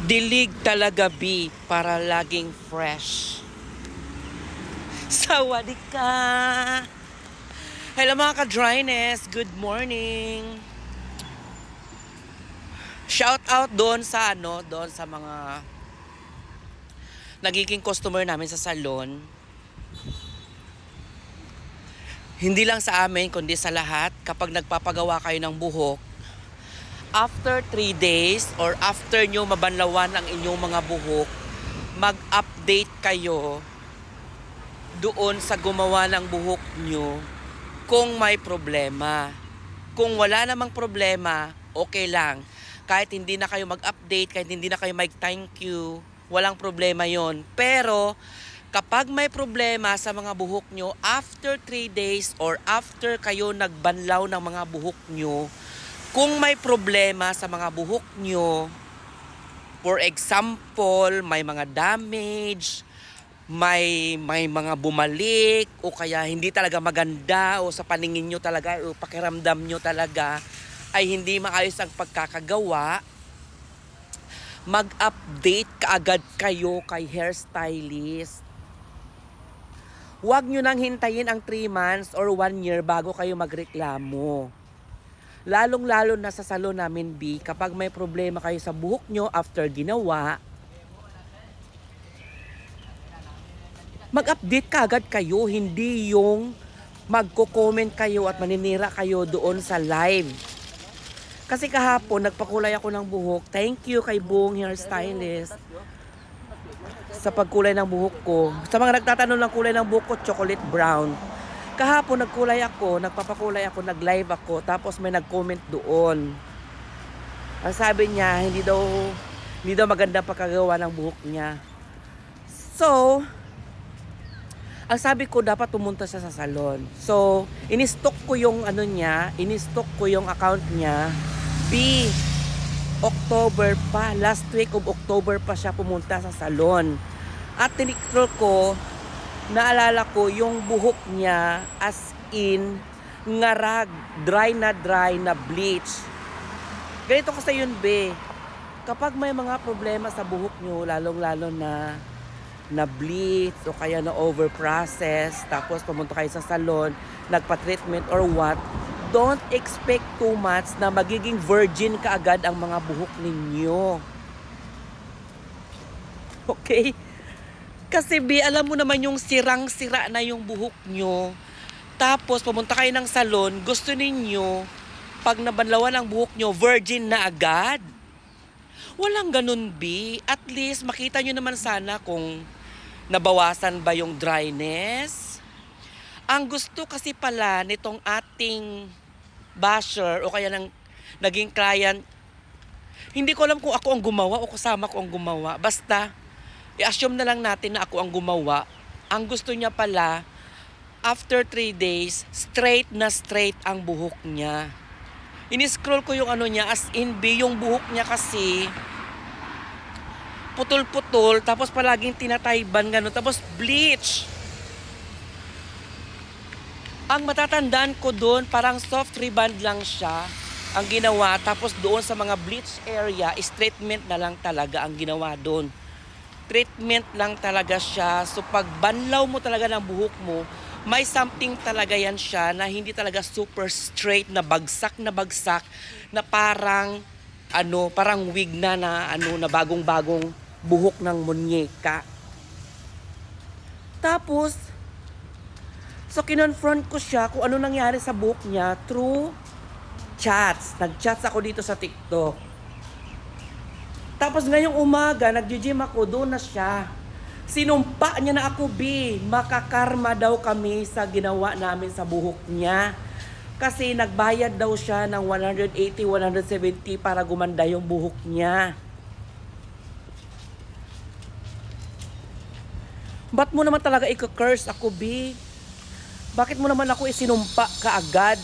Dilig talaga, B, para laging fresh. Sawadee ka! Hello mga ka-dryness, good morning! Shout out doon sa doon sa mga nagiging customer namin sa salon. Hindi lang sa amin, kundi sa lahat, kapag nagpapagawa kayo ng buhok, after 3 days or after nyo mabanlawan ang inyong mga buhok, mag-update kayo doon sa gumawa ng buhok nyo kung may problema. Kung wala namang problema, okay lang. Kahit hindi na kayo mag-update, kahit hindi na kayo mag-thank you, walang problema yon. Pero kapag may problema sa mga buhok nyo, after 3 days or after kayo nagbanlaw ng mga buhok nyo, kung may problema sa mga buhok nyo, for example, may mga damage, may mga bumalik, o kaya hindi talaga maganda, o sa paningin nyo talaga, o pakiramdam nyo talaga, ay hindi maayos ang pagkakagawa, mag-update kaagad kayo kay hairstylist. Huwag nyo nang hintayin ang 3 months or 1 year bago kayo magreklamo. Lalong-lalo na sa salon namin, B, kapag may problema kayo sa buhok nyo after ginawa, mag-update kaagad kayo, hindi yung magko-comment kayo at maninira kayo doon sa live. Kasi kahapon, nagpakulay ako ng buhok. Thank you kay Buong Hairstylist sa pagkulay ng buhok ko. Sa mga nagtatanong ng kulay ng buhok ko, chocolate brown. Kahapon nagkulay ako, nagpapakulay ako, nag-live ako, tapos may nag-comment doon. Ang sabi niya, hindi daw maganda pagkagawa ng buhok niya. So, ang sabi ko, dapat pumunta siya sa salon. So, in-stock ko yung in-stock ko yung account niya. B, October pa, last week of October pa siya pumunta sa salon. At tiniktrol ko, naalala ko yung buhok niya as in ngarag, dry na bleach. Ganito kasi yun, be. Kapag may mga problema sa buhok nyo, lalong-lalo na bleach o kaya na overprocess, tapos pumunta kayo sa salon, nagpa-treatment or what, don't expect too much na magiging virgin kaagad ang mga buhok ninyo. Okay? Kasi B, alam mo naman yung sirang-sira na yung buhok nyo. Tapos pumunta kayo ng salon, gusto ninyo, pag nabanlawan ang buhok nyo, virgin na agad. Walang ganun, B. At least makita nyo naman sana kung nabawasan ba yung dryness. Ang gusto kasi pala nitong ating basher o kaya naging client, hindi ko alam kung ako ang gumawa o kasama ko ang gumawa. Basta, i-assume na lang natin na ako ang gumawa. Ang gusto niya pala, after 3 days, straight na straight ang buhok niya. Ini-scroll ko yung niya, as in B, yung buhok niya kasi putol-putol, tapos palaging tinatayban gano'n, tapos bleach. Ang matatandaan ko doon, parang soft reband lang siya ang ginawa, tapos doon sa mga bleach area, treatment na lang talaga ang ginawa doon. Treatment lang talaga siya. So pag banlaw mo talaga ng buhok mo, may something talaga yan siya na hindi talaga super straight, na bagsak na parang parang wig na bagong-bagong buhok ng munyeka. Tapos so kinonfront ko siya kung ano nangyari sa buhok niya through chats. Nag-chats ako dito sa TikTok. Tapos ngayong umaga, nag-gym ako, doon na siya. Sinumpa niya na ako, B. Makakarma daw kami sa ginawa namin sa buhok niya. Kasi nagbayad daw siya ng 180, 170 para gumanda yung buhok niya. Ba't mo naman talaga i-curse ako, B? Bakit mo naman ako isinumpa kaagad?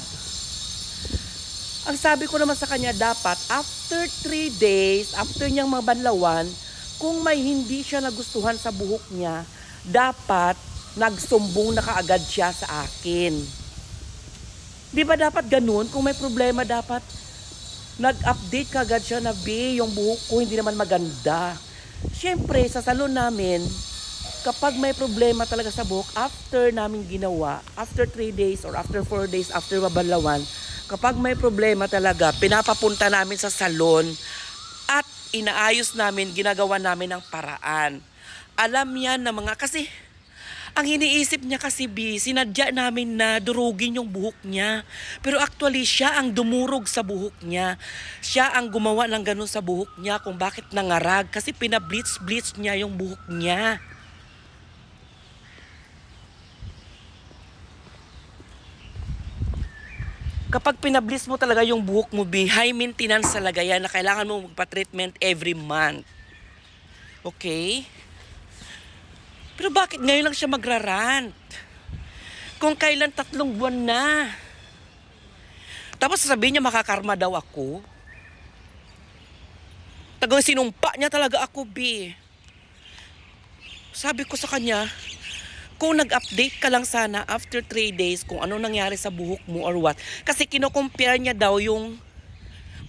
Ang sabi ko naman sa kanya, dapat after 3 days, after niyang mabanlawan, kung may hindi siya nagustuhan sa buhok niya, dapat nagsumbong na kaagad siya sa akin. Di ba dapat ganun? Kung may problema, dapat Nag-update kagad siya na, B, yung buhok ko hindi naman maganda. Siyempre, sa salon namin, kapag may problema talaga sa buhok, after namin ginawa, after 3 days or after 4 days after mabanlawan, kapag may problema talaga, pinapapunta namin sa salon at inaayos namin, ginagawa namin ng paraan. Alam yan na mga, kasi ang iniisip niya kasi, B, sinadya namin na durugin yung buhok niya. Pero actually, siya ang dumurog sa buhok niya. Siya ang gumawa ng ganun sa buhok niya kung bakit nangarag. Kasi pinablitz-blitz niya yung buhok niya. Kapag pinablitz mo talaga yung buhok mo, B, high maintenance talaga yan na kailangan mo magpa-treatment every month. Okay? Pero bakit ngayon lang siya magrarant? Kung kailan 3 buwan na. Tapos sasabihin niya makakarma daw ako. Tagang sinumpa niya talaga ako, B. Sabi ko sa kanya, kung nag-update ka lang sana after 3 days kung ano nangyari sa buhok mo or what. Kasi kino-compare niya daw yung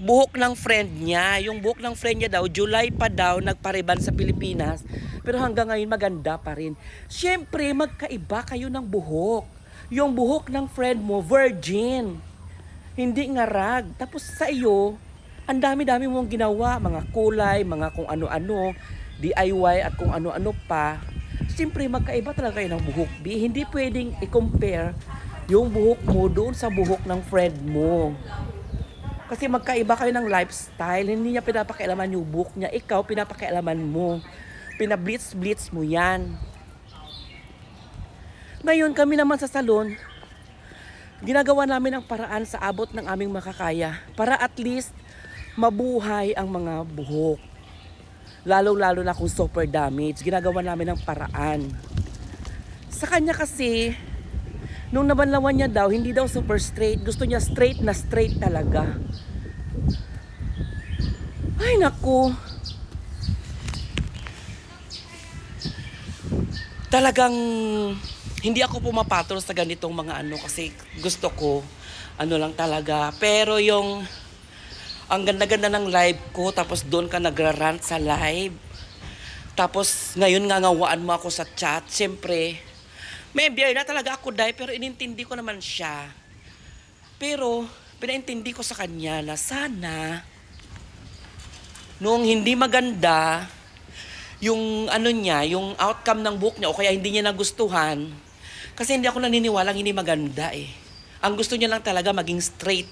buhok ng friend niya. Yung buhok ng friend niya daw, July pa daw, nagpariban sa Pilipinas. Pero hanggang ngayon maganda pa rin. Siyempre, magkaiba kayo ng buhok. Yung buhok ng friend mo, virgin. Hindi ngarag. Tapos sa iyo, ang dami-dami mong ginawa. Mga kulay, mga kung ano-ano, DIY at kung ano-ano pa. Siyempre, magkaiba talaga kayo ng buhok. Hindi pwedeng i-compare yung buhok mo doon sa buhok ng friend mo. Kasi magkaiba kayo ng lifestyle. Hindi niya pinapakialaman yung buhok niya. Ikaw, pinapakialaman mo. Pinablitz-blitz mo yan. Ngayon, kami naman sa salon, ginagawa namin ang paraan sa abot ng aming makakaya para at least mabuhay ang mga buhok. Lalo-lalo na kung super damage. Ginagawa namin ang paraan. Sa kanya kasi, nung nabanlawan niya daw, hindi daw super straight. Gusto niya straight na straight talaga. Ay, naku. Talagang hindi ako pumapatol sa ganitong mga ano kasi gusto ko ano lang talaga. Pero yung ang ganda-ganda ng live ko tapos doon ka nagrarant sa live. Tapos ngayon ngangawaan mo ako sa chat. Siyempre, may beer na talaga ako, Day, pero inintindi ko naman siya. Pero, pinaintindi ko sa kanya na sana, nung hindi maganda, yung ano niya, yung outcome ng book niya, o kaya hindi niya nagustuhan, kasi hindi ako naniniwalang hindi maganda eh. Ang gusto niya lang talaga maging straight.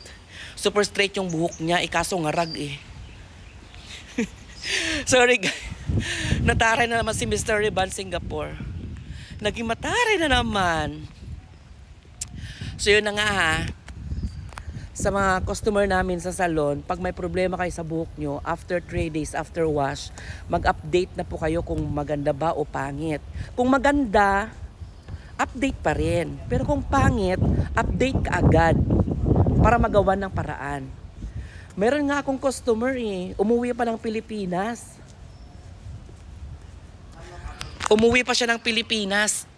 Super straight yung buhok niya, ikaso ngarag eh. Sorry guys. Nataray na naman si Mr. Reban Singapore. Naging mataray na naman. So yun na nga ha. Sa mga customer namin sa salon, pag may problema kayo sa buhok nyo, after 3 days after wash, mag-update na po kayo kung maganda ba o pangit. Kung maganda, update pa rin. Pero kung pangit, update ka agad para magawa ng paraan. Meron nga akong customer eh, umuwi pa ng Pilipinas. Umuwi pa siya ng Pilipinas.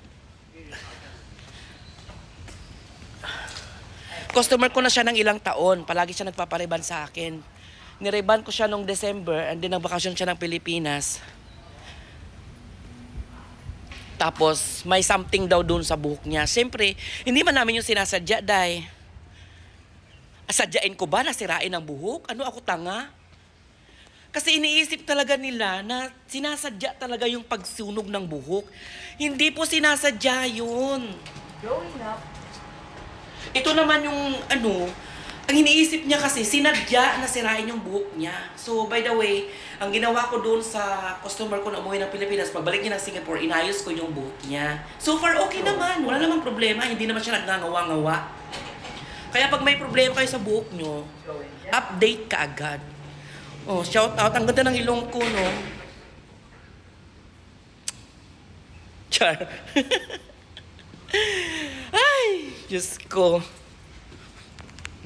Customer ko na siya ng ilang taon. Palagi siya nagpapariban sa akin. Nireban ko siya nung December and then nagbakasyon siya ng Pilipinas. Tapos may something daw doon sa buhok niya. Siyempre, hindi man namin yung sinasadya, Day. Sadyain ko ba na sirain ang buhok? Ano ako tanga? Kasi iniisip talaga nila na sinasadya talaga yung pagsunog ng buhok. Hindi po sinasadya yun. Growing up, Ito naman yung ano, ang iniisip niya kasi sinadya na sirain yung buhok niya. So by the way, ang ginawa ko doon sa customer ko na umuwi ng Pilipinas, pagbalik niya ng Singapore, inayos ko yung buhok niya. So far okay naman, wala namang problema, hindi naman siya nagngangawa-ngawa. Kaya pag may problema kayo sa buhok nyo, update ka agad. Oh, shout out. Ang ganda ng ilong ko, no? Char. Ay, Diyos ko.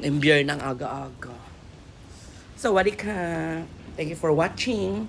Imbiyer ng aga-aga. So, wali ka. Thank you for watching.